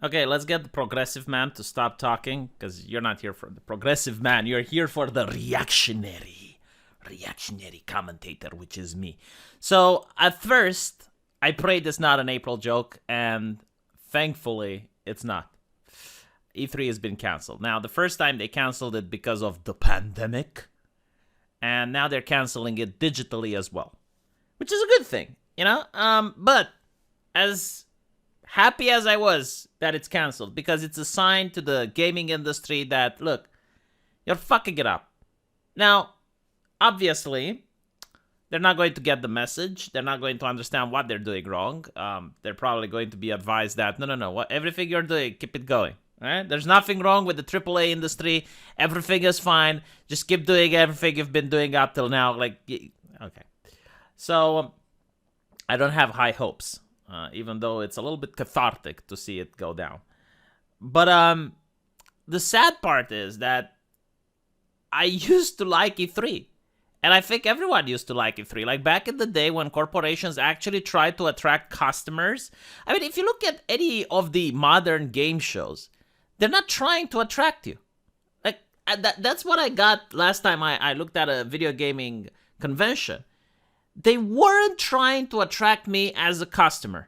Okay, let's get the progressive man to stop talking, because you're not here for the progressive man. You're here for the reactionary commentator, which is me. So at first, I prayed it's not an April joke, and thankfully, it's not. E3 has been canceled. Now, the first time they canceled it because of the pandemic, and now they're canceling it digitally as well, which is a good thing, you know? But as happy as I was that it's canceled, because it's a sign to the gaming industry that, look, you're fucking it up. Now, obviously, they're not going to get the message. They're not going to understand what they're doing wrong. They're probably going to be advised that, no, everything you're doing, keep it going. All right? There's nothing wrong with the AAA industry. Everything is fine. Just keep doing everything you've been doing up till now. Like, okay. So, I don't have high hopes. Even though it's a little bit cathartic to see it go down. But the sad part is that I used to like E3. And I think everyone used to like E3. Like back in the day when corporations actually tried to attract customers. I mean, if you look at any of the modern game shows, they're not trying to attract you. Like that's what I got last time I looked at a video gaming convention. They weren't trying to attract me as a customer.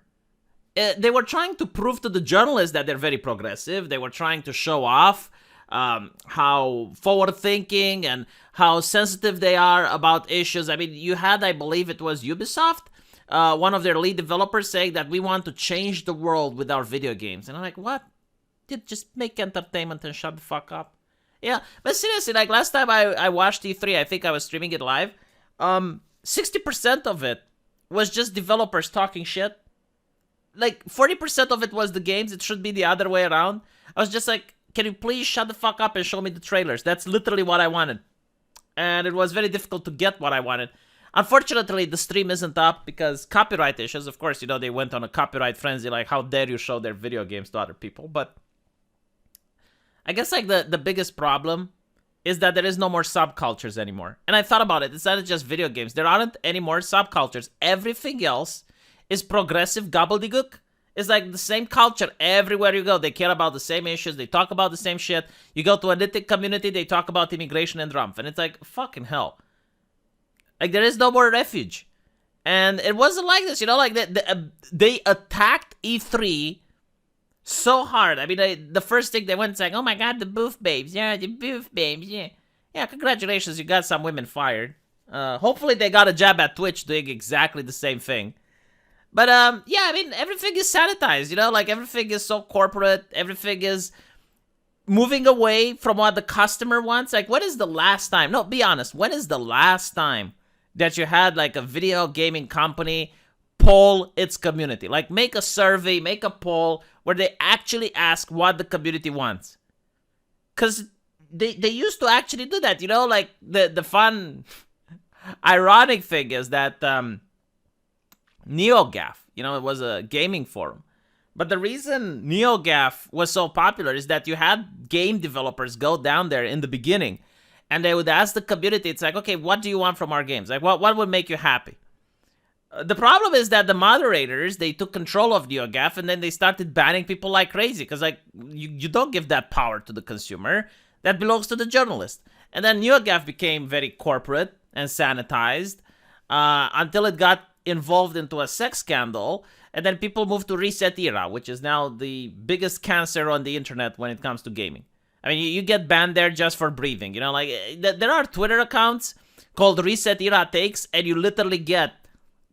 They were trying to prove to the journalists that they're very progressive. They were trying to show off how forward-thinking and how sensitive they are about issues. I mean, you had, I believe it was Ubisoft, one of their lead developers saying that we want to change the world with our video games. And I'm like, what? Just make entertainment and shut the fuck up. Yeah, but seriously, like last time I watched E3, I think I was streaming it live. 60% of it was just developers talking shit. Like, 40% of it was the games. It should be the other way around. I was just like, can you please shut the fuck up and show me the trailers? That's literally what I wanted. And it was very difficult to get what I wanted. Unfortunately, the stream isn't up because copyright issues. Of course, you know, they went on a copyright frenzy. Like, how dare you show their video games to other people? But I guess, like, the biggest problem is that there is no more subcultures anymore. And I thought about it. It's not just video games. There aren't any more subcultures. Everything else is progressive gobbledygook. It's like the same culture everywhere you go. They care about the same issues. They talk about the same shit. You go to a knitting community, they talk about immigration and Trump. And it's like, fucking hell. Like, there is no more refuge. And it wasn't like this, you know? Like, they attacked E3 so hard. I mean, the first thing they went saying, oh my god, the booth babes. Yeah, the booth babes, yeah. Yeah, congratulations, you got some women fired. Hopefully they got a job at Twitch doing exactly the same thing. But, yeah, I mean, everything is sanitized, you know? Like, everything is so corporate. Everything is moving away from what the customer wants. Like, when is the last time? No, be honest. When is the last time that you had, like, a video gaming company poll its community? Like, make a survey, make a poll where they actually ask what the community wants. Because they used to actually do that, you know? Like, the fun, ironic thing is that NeoGAF, you know, it was a gaming forum. But the reason NeoGAF was so popular is that you had game developers go down there in the beginning and they would ask the community, it's like, okay, what do you want from our games? Like, what would make you happy? The problem is that the moderators, they took control of NeoGAF and then they started banning people like crazy because, like, you don't give that power to the consumer. That belongs to the journalist. And then NeoGAF became very corporate and sanitized until it got involved into a sex scandal, and then people moved to Reset Era, which is now the biggest cancer on the internet when it comes to gaming. I mean, you get banned there just for breathing, you know, like, there are Twitter accounts called Reset Era Takes, and you literally get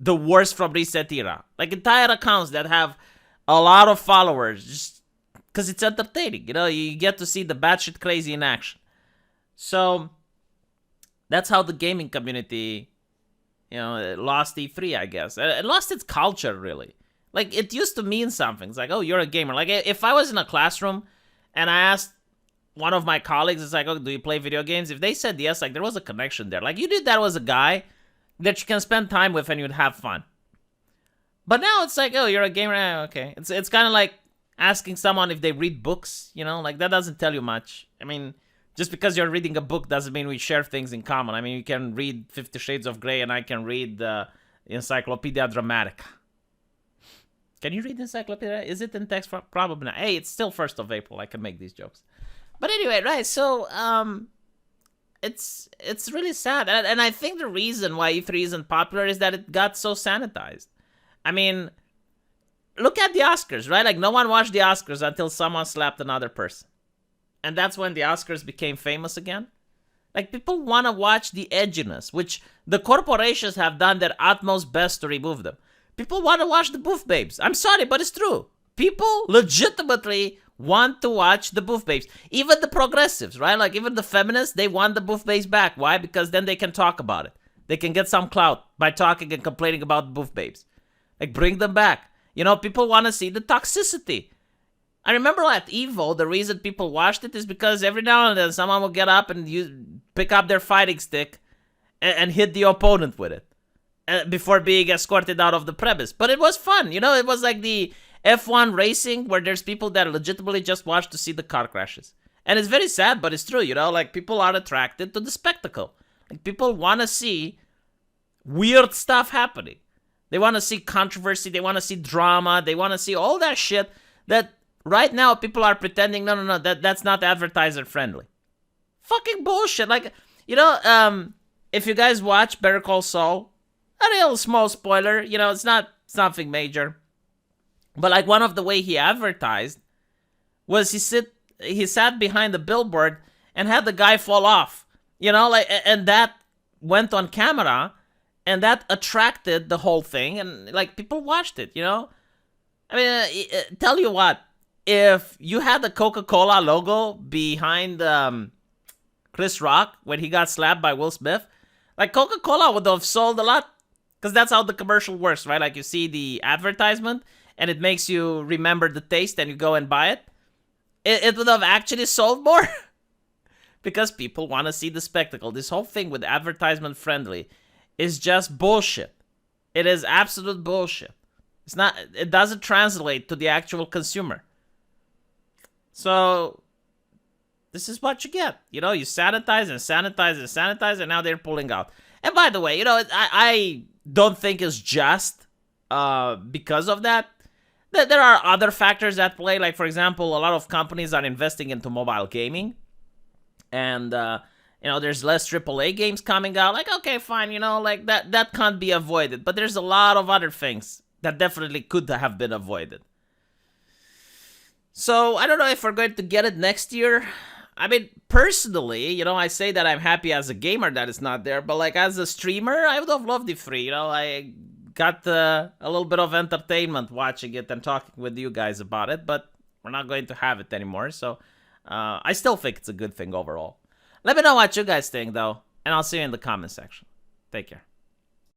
the worst from Reset Era. Like, entire accounts that have a lot of followers, just because it's entertaining, you know, you get to see the batshit crazy in action. So, that's how the gaming community, you know, it lost E3, I guess. It lost its culture, really. Like, it used to mean something. It's like, oh, you're a gamer. Like, if I was in a classroom and I asked one of my colleagues, it's like, oh, do you play video games? If they said yes, like, there was a connection there. Like, you did that as a guy that you can spend time with and you'd have fun. But now it's like, oh, you're a gamer. Okay. It's kind of like asking someone if they read books, you know? Like, that doesn't tell you much. I mean, just because you're reading a book doesn't mean we share things in common. I mean, you can read 50 Shades of Grey and I can read the Encyclopedia Dramatica. Can you read the encyclopedia? Is it in text? Probably not. Hey, it's still 1st of April. I can make these jokes. But anyway, right, so it's really sad. And I think the reason why E3 isn't popular is that it got so sanitized. I mean, look at the Oscars, right? Like, no one watched the Oscars until someone slapped another person. And that's when the Oscars became famous again. Like, people want to watch the edginess, which the corporations have done their utmost best to remove them. People want to watch the boof babes. I'm sorry, but it's true. People legitimately want to watch the boof babes. Even the progressives, right? Like, even the feminists, they want the boof babes back. Why? Because then they can talk about it. They can get some clout by talking and complaining about the boof babes. Like, bring them back. You know, people want to see the toxicity. I remember at Evo, the reason people watched it is because every now and then someone will get up and pick up their fighting stick and hit the opponent with it before being escorted out of the premise. But it was fun. You know, it was like the F1 racing where there's people that legitimately just watch to see the car crashes. And it's very sad, but it's true, you know, like people are attracted to the spectacle. Like people want to see weird stuff happening. They want to see controversy. They want to see drama. They want to see all that shit that right now people are pretending, no, that's not advertiser friendly. Fucking bullshit. Like, you know, if you guys watch Better Call Saul, a real small spoiler, you know, it's not something major. But like one of the way he advertised was he sat behind the billboard and had the guy fall off. You know, like, and that went on camera and that attracted the whole thing and like people watched it, you know? I mean, tell you what, if you had the Coca-Cola logo behind Chris Rock when he got slapped by Will Smith, like Coca-Cola would have sold a lot. Because that's how the commercial works, right? Like you see the advertisement and it makes you remember the taste and you go and buy it. It would have actually sold more. Because people want to see the spectacle. This whole thing with advertisement friendly is just bullshit. It is absolute bullshit. It doesn't translate to the actual consumer. So this is what you get. You know, you sanitize and sanitize and sanitize and now they're pulling out. And by the way, you know, I don't think it's just because of that. There are other factors at play. Like, for example, a lot of companies are investing into mobile gaming. And, you know, there's less AAA games coming out. Like, okay, fine, you know, like that can't be avoided. But there's a lot of other things that definitely could have been avoided. So, I don't know if we're going to get it next year. I mean, personally, you know, I say that I'm happy as a gamer that it's not there, but like as a streamer, I would have loved it free. You know, I got a little bit of entertainment watching it and talking with you guys about it, but we're not going to have it anymore. So I still think it's a good thing overall. Let me know what you guys think, though, and I'll see you in the comment section. Take care.